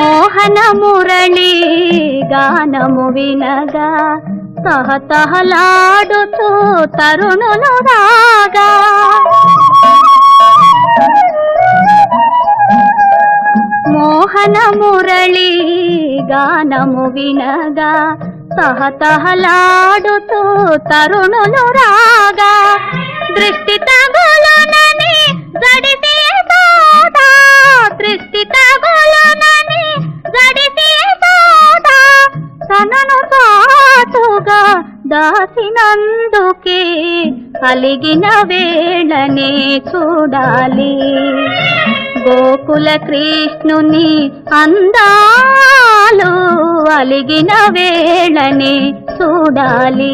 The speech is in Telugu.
మోహన మురళి గానము వినగా తహతహలాడుతూ తరుణులు రాగా మోహన మురళి గానము వినగా తహతహలాడుతూ తరుణులు రాగా దృష్టి తగులునని జడిసి సోదా దృష్టి తగులునని జడిసి సోదా తనను సాటుగా దాసినందుకే కలిగిన వేళనే చూడాలి గోకుల కృష్ణుని అందాలు అలిగిన వేళనే చూడాలి।